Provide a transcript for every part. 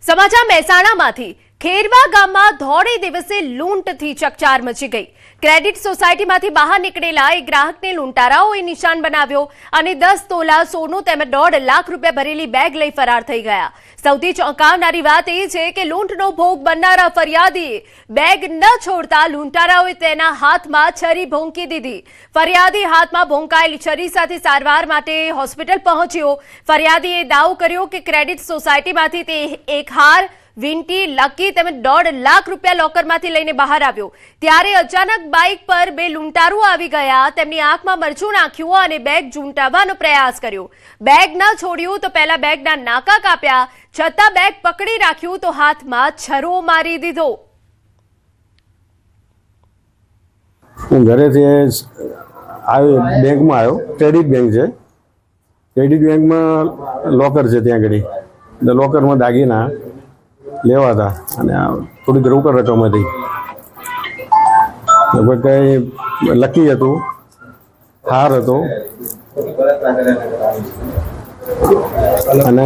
સમાચાર મહેસાણામાંથી ખેરવા ગામમાં ધોળે દિવસે લૂંટથી ચકચાર મચી ગઈ। ક્રેડિટ સોસાયટીમાંથી બહાર નીકળેલા એક ગ્રાહકને લૂંટારાઓએ નિશાન બનાવ્યો અને 10 તોલા સોનું તેમજ 1.5 લાખ રૂપિયા ભરેલી બેગ લઈ ફરાર થઈ ગયા। સૌથી ચોંકાવનારી વાત એ છે કે લૂંટનો ભોગ બનનારા ફરિયાદીએ બેગ ન છોડતા લૂંટારાઓએ તેના હાથમાં છરી ભોંકી દીધી। ફરિયાદી હાથમાં ભોંકાયેલી છરી સાથે સારવાર માટે હોસ્પિટલ પહોંચ્યો। ફરિયાદીએ દાવો કર્યો કે ક્રેડિટ સોસાયટીમાંથી તે એક હાર વિંટી લકી તેમજ 1.5 લાખ રૂપિયા લોકરમાંથી લઈને બહાર આવ્યો ત્યારે અચાનક બાઇક પર બે લૂંટારૂ આવી ગયા। તેમની આંખમાં મરચું નાખ્યું અને બેગ ઝૂંટાવવાનો પ્રયાસ કર્યો। બેગ ન છોડ્યું તો પહેલા બેગના નાકા કાપ્યા, છતાં બેગ પકડી રાખ્યું તો હાથમાં છરો મારી દીધો। હું ઘરેથી આવ્યો, બેંકમાં આવ્યો, ક્રેડિટ બેંક છે। ક્રેડિટ બેંકમાં લોકર છે, ત્યાં આગળ લોકરમાં દાગીના લેવા હતા અને થોડીક રોકડ રકમ હતી, લગભગ કંઈ લકી હતું, હાર હતો અને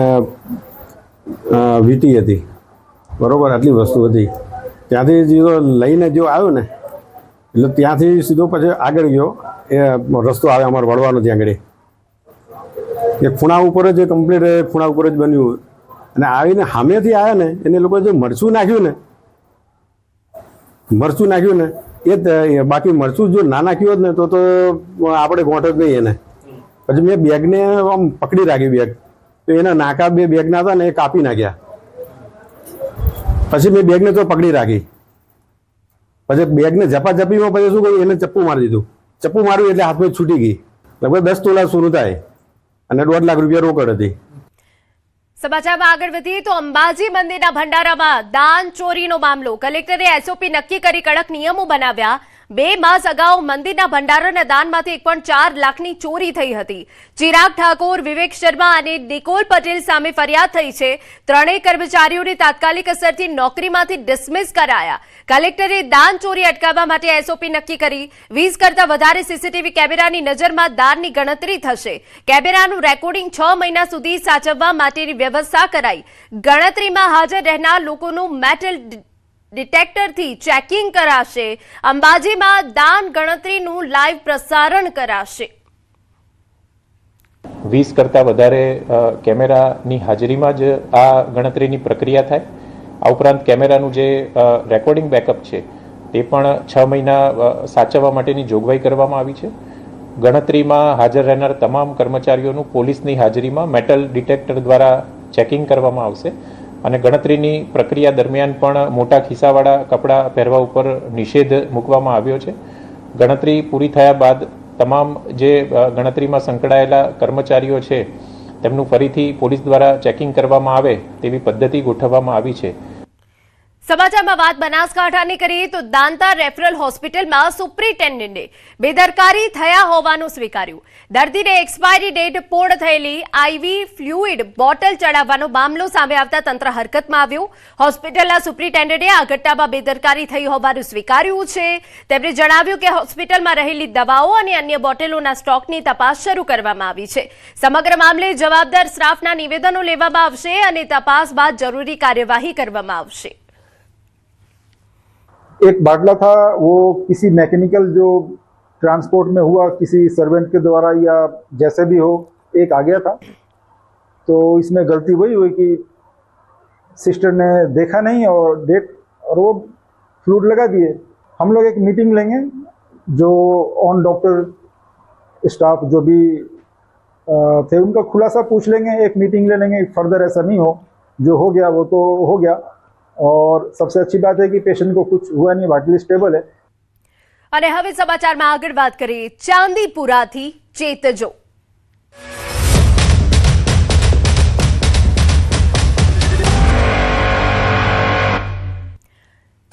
વીટી હતી, બરોબર આટલી વસ્તુ હતી। ત્યાંથી સીધો લઈને જો આવ્યો ને એટલે ત્યાંથી સીધો પછી આગળ ગયો। એ રસ્તો આવે અમારે વળવાનો, ત્યાં આગળ એ ખૂણા ઉપર જ કમ્પ્લીટ ખૂણા ઉપર જ બન્યું અને આવીને સામેથી આવ્યા ને એને લોકો જે મરચું નાખ્યું ને એ બાકી મરચું જો ના નાખ્યું હોત ને તો આપણે ગોઠ જ નહીં એને। પછી મેં બેગને આમ પકડી રાખી, બેગ તો એના નાકા બે બેગના હતા ને એ કાપી નાખ્યા। પછી મેં બેગને તો પકડી રાખી, પછી બેગને ઝપાઝપીમાં પછી શું કર્યું, એને ચપ્પુ મારી દીધું। ચપ્પુ માર્યું એટલે હાથમાં છૂટી ગઈ। લગભગ 10 તોલા સોનું થાય અને 1.5 લાખ રૂપિયા રોકડ હતી। સમાચારમાં આગળ વધીએ તો અંબાજી મંદિરના ભંડારામાં દાન ચોરીનો મામલો। કલેક્ટરે એસઓપી નક્કી કરી કડક નિયમો બનાવ્યા। 2 માસ અગાઉ મંદિરના ભંડારાના દાનમાંથી 1.4 લાખની ચોરી થઈ હતી। ચિરાગ ઠાકોર, વિવેક શર્મા અને નિકોલ પટેલ સામે ફરિયાદ થઈ છે। ત્રણેય કર્મચારીઓને તાત્કાલિક અસરથી નોકરીમાંથી ડિસમિસ કરાયા। કલેક્ટરે દાન ચોરી અટકાવવા માટે એસઓપી નક્કી કરી। 20 કરતા વધારે સીસીટીવી કેમેરાની નજરમાં દાનની ગણતરી થશે। કેમેરાનું રેકોર્ડિંગ 6 મહિના સુધી સાચવવા માટેની વ્યવસ્થા કરાઈ। ગણતરીમાં હાજર રહેનાર લોકોનું મેટલ ડિટેક્ટરથી ચેકિંગ કરાશે। અંબાજીમાં દાન ગણતરીનું લાઈવ પ્રસારણ કરાશે। 20 કરતા વધારે કેમેરાની હાજરીમાં જ આ ગણતરીની પ્રક્રિયા થાય। આ ઉપરાંત કેમેરાનું જે રેકોર્ડિંગ બેકઅપ છે તે પણ 6 મહિના સાચવવા માટેની જોગવાઈ કરવામાં આવી છે। ગણતરીમાં હાજર રહેનાર તમામ કર્મચારીઓનું પોલીસની હાજરીમાં મેટલ ડિટેક્ટર દ્વારા ચેકિંગ કરવામાં આવશે અને ગણતરીની પ્રક્રિયા દરમિયાન પણ મોટા ખિસ્સાવાળા કપડાં પહેરવા ઉપર નિષેધ મૂકવામાં આવ્યો છે। ગણતરી પૂરી થયા બાદ તમામ જે ગણતરીમાં સંકળાયેલા કર્મચારીઓ છે તેમનું ફરીથી પોલીસ દ્વારા ચેકિંગ કરવામાં આવે તેવી પદ્ધતિ ગોઠવવામાં આવી છે। સમાચારમાં વાત બનાસકાંઠાની કરીએ તો દાંતા રેફરલ હોસ્પિટલમાં સુપ્રિન્ટેન્ડન્ટે બેદરકારી થયા હોવાનું સ્વીકાર્યું। દર્દીને એક્સપાયરી ડેટ પૂર્ણ થયેલી આઈવી ફ્લુઇડ બોટલ ચડાવવાનો મામલો સામે આવતા તંત્ર હરકતમાં આવ્યું। હોસ્પિટલના સુપ્રિન્ટેન્ડન્ટે આ ઘટનામાં બેદરકારી થઈ હોવાનું સ્વીકાર્યું છે। તેમણે જણાવ્યું કે હોસ્પિટલમાં રહેલી દવાઓ અને અન્ય બોટલોના સ્ટોકની તપાસ શરૂ કરવામાં આવી છે। સમગ્ર મામલે જવાબદાર સ્ટાફના નિવેદનો લેવામાં આવશે અને તપાસ બાદ જરૂરી કાર્યવાહી કરવામાં આવશે। एक बाटला था, वो किसी मैकेनिकल जो ट्रांसपोर्ट में हुआ, किसी सर्वेंट के द्वारा या जैसे भी हो, एक आ गया था। तो इसमें गलती वही हुई कि सिस्टर ने देखा नहीं और डेट और वो फ्लूइड लगा दिए। हम लोग एक मीटिंग लेंगे, जो ऑन डॉक्टर स्टाफ जो भी थे उनका खुलासा पूछ लेंगे, एक मीटिंग ले लेंगे। फर्दर ऐसा नहीं हो, जो हो गया वो तो हो गया। और सबसे अच्छी बात है कि पेशेंट को कुछ हुआ नहीं, वाइटली स्टेबल है। અને હવે સમાચારમાં આગળ વાત કરીએ ચાંદીપુરાથી ચેતજો।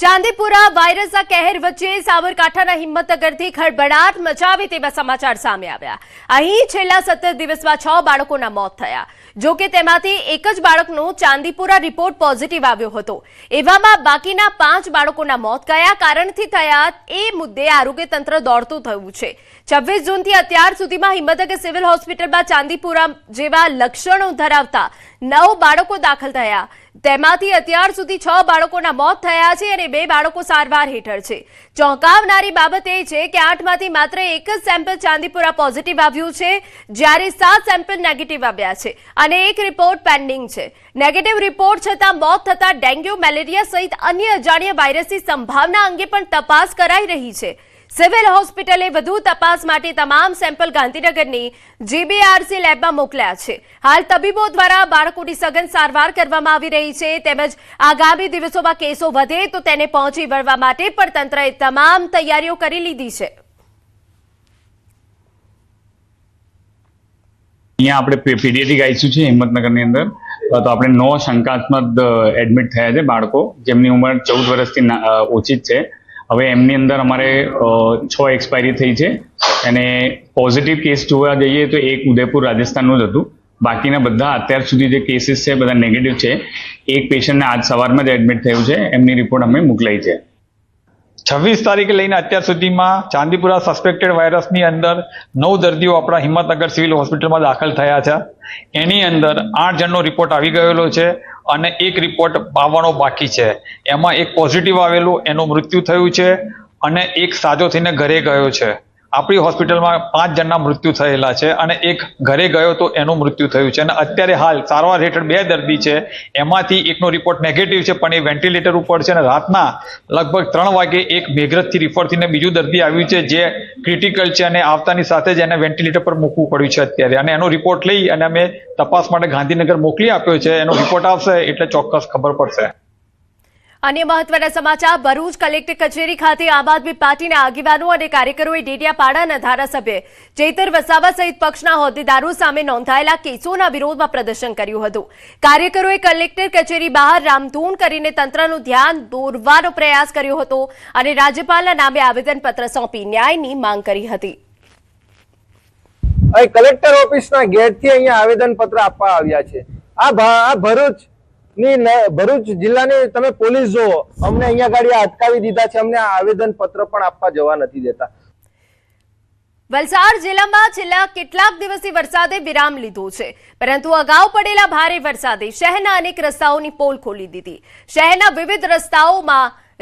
ચાંદીપુરા વાયરસના કહેર વચ્ચે સાબરકાંઠાના હિંમતનગરથી ખળભળાટ મચાવે તેવા સમાચાર સામે આવ્યા। અહીં છેલ્લા 17 દિવસમાં 6 બાળકોના મોત થયા। જો કે તેમાંથી એક જ બાળકનો ચાંદીપુરા રિપોર્ટ પોઝિટિવ આવ્યો હતો। એવામાં બાકીના 5 બાળકોના મોત કયા કારણથી થયા એ મુદ્દે આરોગ્ય તંત્ર દોડતું થયું છે। 26 જૂનથી અત્યાર સુધીમાં હિંમતનગર સિવિલ હોસ્પિટલમાં ચાંદીપુરા જેવા લક્ષણો ધરાવતા 9 બાળકો દાખલ થયા। તેમાંથી અત્યાર સુધી 6 બાળકોના મોત થયા છે અને 2 બાળકો સારવાર હેઠળ છે. ચોંકાવનારી બાબત એ છે કે 8માંથી માત્ર એક જ સેમ્પલ ચાંદીપુરા પોઝિટિવ આવ્યું છે, જ્યારે 7 સેમ્પલ નેગેટિવ આવ્યા છે અને એક રિપોર્ટ પેન્ડિંગ છે. નેગેટિવ રિપોર્ટ છતાં મોત થતા ડેન્ગ્યુ, મેલેરિયા સહિત અન્ય અજાણ્યા વાયરસની સંભાવના અંગે પણ તપાસ કરાઈ રહી છે. સિવિલ હોસ્પિટલે વધુ તપાસ માટે તમામ સેમ્પલ ગાંધીનગરની જીબીઆરસી લેબમાં મોકલ્યા છે. હાલ તબીબો દ્વારા બાળકોની સઘન સારવાર કરવામાં આવી રહી છે. તેમજ આગામી દિવસોમાં કેસો વધે તો તેને પહોંચી વળવા માટે પણ તંત્રએ તમામ તૈયારીઓ કરી લીધી છે. અહીંયા આપણે પીડિયાટ્રિક આઈસીયુ છે હિંમતનગરની અંદર, તો આપણે 9 શંકાસ્પદ એડમિટ થયા છે બાળકો, જેમની ઉંમર 14 વર્ષથી ઓછી જ છે. હવે એમની અંદર અમારે 6 એક્સપાયરી થઈ છે અને પોઝિટિવ કેસ જોવા જઈએ તો એક ઉદયપુર રાજસ્થાનનું જ હતું. બાકીના બધા અત્યાર સુધી જે કેસીસ છે બધા નેગેટિવ છે. એક પેશન્ટને આજ સવારમાં જ એડમિટ થયું છે, એમની રિપોર્ટ અમે મોકલાઈ છે. 26 તારીખે લઈને અત્યાર સુધીમાં ચાંદીપુરા સસ્પેક્ટેડ વાયરસની અંદર 9 દર્દીઓ આપણા હિંમતનગર સિવિલ હોસ્પિટલમાં દાખલ થયા છે. એની અંદર 8 જણનો રિપોર્ટ આવી ગયેલો છે અને એક રિપોર્ટ આવવાનો બાકી છે. એમાં એક પોઝિટિવ આવેલું, એનું મૃત્યુ થયું છે અને એક સાજો થઈને ઘરે ગયો છે. આપણી હોસ્પિટલમાં 5 જણના મૃત્યુ થયેલા છે અને એક ઘરે ગયો તો એનું મૃત્યુ થયું છે. અને અત્યારે હાલ સારવાર હેઠળ 2 દર્દી છે, એમાંથી એકનો રિપોર્ટ નેગેટિવ છે પણ એ વેન્ટિલેટર ઉપર છે. અને રાતના લગભગ 3 વાગે એક મેઘરજથી રિફર થઈને બીજું દર્દી આવ્યું છે જે ક્રિટિકલ છે અને આવતાની સાથે જ એને વેન્ટિલેટર પર મૂકવું પડ્યું છે અત્યારે. અને એનો રિપોર્ટ લઈ અને અમે તપાસ માટે ગાંધીનગર મોકલી આપ્યો છે. એનો રિપોર્ટ આવશે એટલે ચોક્કસ ખબર પડશે. અન્ય મહત્વના સમાચાર, ભરૂચ કલેક્ટર કચેરી ખાતે આમ આદમી પાર્ટીના આગેવાનો અને કાર્યકરોએ ડેડિયાપાડાના ધારાસભ્ય ચેતર વસાવા સહિત પક્ષના હોદ્દેદારો સામે નોંધાયેલા કેસોના વિરોધમાં પ્રદર્શન કર્યું હતું. કાર્યકરોએ કલેક્ટર કચેરી બહાર રામધૂન કરીને તંત્રનું ધ્યાન દોરવાનો પ્રયાસ કર્યો હતો અને રાજ્યપાલના નામે આવેદનપત્ર સોંપી ન્યાયની માંગ કરી હતી. કલેક્ટર ઓફિસના ગેટથી અહીંયા આવેદનપત્ર આપવા આવ્યા છે. આ ભરૂચ જિલ્લાની તમે પોલીસ જુઓ, અમને અહીંયા ગાડી અટકાવી દીધા છે, અમને આ આવેદન પત્ર પણ આપવા જવા નથી દેતા. વલસાડ જિલ્લામાં છેલ્લા કેટલાક દિવસથી વરસાદે વિરામ લીધો છે, પરંતુ અગાઉ પડેલા ભારે વરસાદે શહેરના અનેક રસ્તાઓની પોલ ખોલી દીધી. શહેરના વિવિધ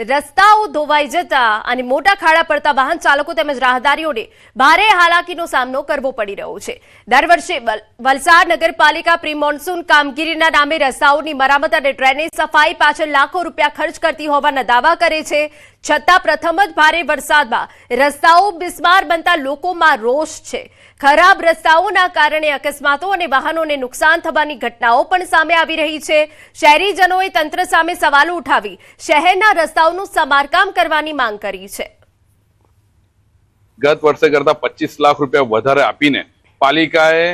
રસ્તાઓ ધોવાઈ જતા અને મોટા ખાડા પડતા વાહન ચાલકો તેમજ રાહદારીઓને ભારે હાલાકીનો સામનો કરવો પડી રહ્યો છે. દર વર્ષે વલસાડ નગરપાલિકા પ્રી મોન્સૂન કામગીરીના નામે રસ્તાઓની મરામત અને ડ્રેનેજ સફાઈ પાછળ લાખો રૂપિયા ખર્ચ કરતી હોવાના દાવા કરે છે. છતાં પ્રથમ જ ભારે વરસાદમાં રસ્તાઓ બિસ્માર બનતા લોકોમાં રોષ છે. ખરાબ રસ્તાઓના કારણે અકસ્માતો અને વાહનોને નુકસાન થવાની ઘટનાઓ પણ સામે આવી રહી છે. શહેરીજનોએ તંત્ર સામે સવાલો ઉઠાવી શહેરના રસ્તાઓનું સમારકામ કરવાની માંગ કરી છે. ગત વર્ષે કરતા 25 લાખ રૂપિયા વધારે આપીને પાલિકાએ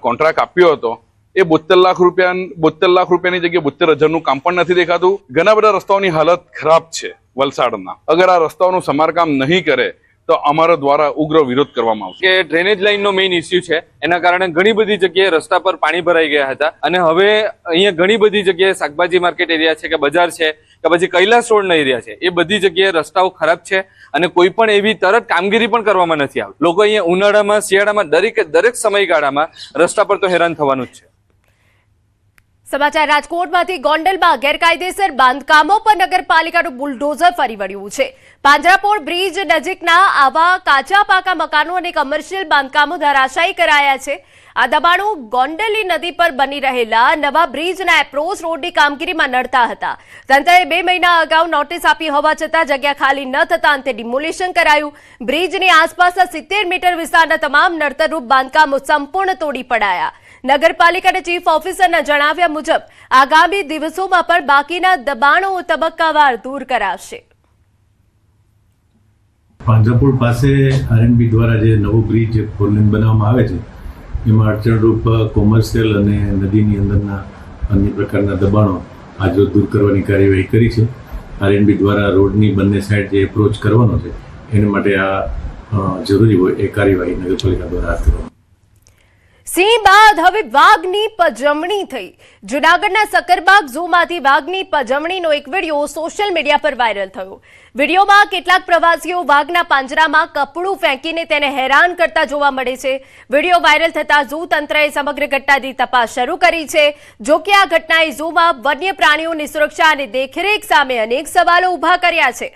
કોન્ટ્રાક્ટ આપ્યો હતો. એ 72 લાખ રૂપિયાની જગ્યાએ 72,000નું કામ પણ નથી દેખાતું. ઘણા બધા રસ્તાઓની હાલત ખરાબ છે વલસાડના. અગર આ રસ્તાઓનું સમારકામ નહીં કરે તો અમારા દ્વારા ઉગ્ર વિરોધ કરવામાં આવશે. કે ડ્રેનેજ લાઇનનો મેઇન ઇસ્યુ છે, એના કારણે ઘણી બધી જગ્યાએ રસ્તા પર પાણી ભરાઈ ગયા હતા અને હવે અહીંયા ઘણી બધી જગ્યાએ શાકભાજી માર્કેટ એરિયા છે કે બજાર છે કે પછી કૈલાસ રોડના એરિયા છે, એ બધી જગ્યાએ રસ્તાઓ ખરાબ છે અને કોઈ પણ એવી તરત કામગીરી પણ કરવામાં નથી આવતી. લોકો અહીંયા ઉનાળામાં, શિયાળામાં દરેક સમયગાળામાં રસ્તા પર તો હેરાન થવાનું જ છે. સમાચાર રાજકોટમાંથી. ગોંડલમાં ગેરકાયદેસર બાંધકામો પર નગરપાલિકાનું બુલડોઝર ફરી વળ્યું છે. પાંજરાપોળ બ્રિજ નજીકના આવા કાચા પાકા મકાનો અને કમર્શિયલ બાંધકામો ધરાશાયી કરાયા છે. આ દબાણો ગોંડલી નદી પર બની રહેલા નવા બ્રિજના એપ્રોચ રોડની કામગીરીમાં નડતા હતા. તંત્રએ 2 મહિના અગાઉ નોટિસ આપી હોવા છતાં જગ્યા ખાલી ન થતા અંતે ડિમોલિશન કરાયું. બ્રિજની આસપાસના 70 મીટર વિસ્તારના તમામ નડતરરૂપ બાંધકામો સંપૂર્ણ તોડી પડાયા. નગરપાલિકાના ચીફ ઓફિસરના જણાવ્યા મુજબ આગામી દિવસોમાં પણ બાકીના દબાણો તબક્કાવાર દૂર કરાશે. પાંજરાપોળ પાસે આરએનબી દ્વારા જે નવો બ્રિજ ફોરલેન બનાવવામાં આવે છે, એમાં અડચણરૂપ કોમર્શિયલ અને નદીની અંદરના અન્ય પ્રકારના દબાણો આજે દૂર કરવાની કાર્યવાહી કરી છે. આરએનબી દ્વારા રોડની બંને સાઈડ જે એપ્રોચ કરવાનો છે એને માટે આ જરૂરી હોય એ કાર્યવાહી નગરપાલિકા દ્વારા હાથ ધરવામાં. સિંહ બાદ હવે વાઘની પજવણી થઈ. જૂનાગઢના સકરબાગ ઝૂમાંથી વાઘની પજવણીનો એક વિડીયો સોશિયલ મીડિયા પર વાયરલ થયો. વિડીયોમાં કેટલાક પ્રવાસીઓ વાઘના પાંજરામાં કપડું ફેંકીને તેને હેરાન કરતા જોવા મળે છે. વિડીયો વાયરલ થતા ઝૂ તંત્રએ સમગ્ર ઘટનાની તપાસ શરૂ કરી છે. જો કે આ ઘટનાએ ઝૂમાં વન્ય પ્રાણીઓની સુરક્ષા અને દેખરેખ સામે અનેક સવાલો ઉભા કર્યા છે.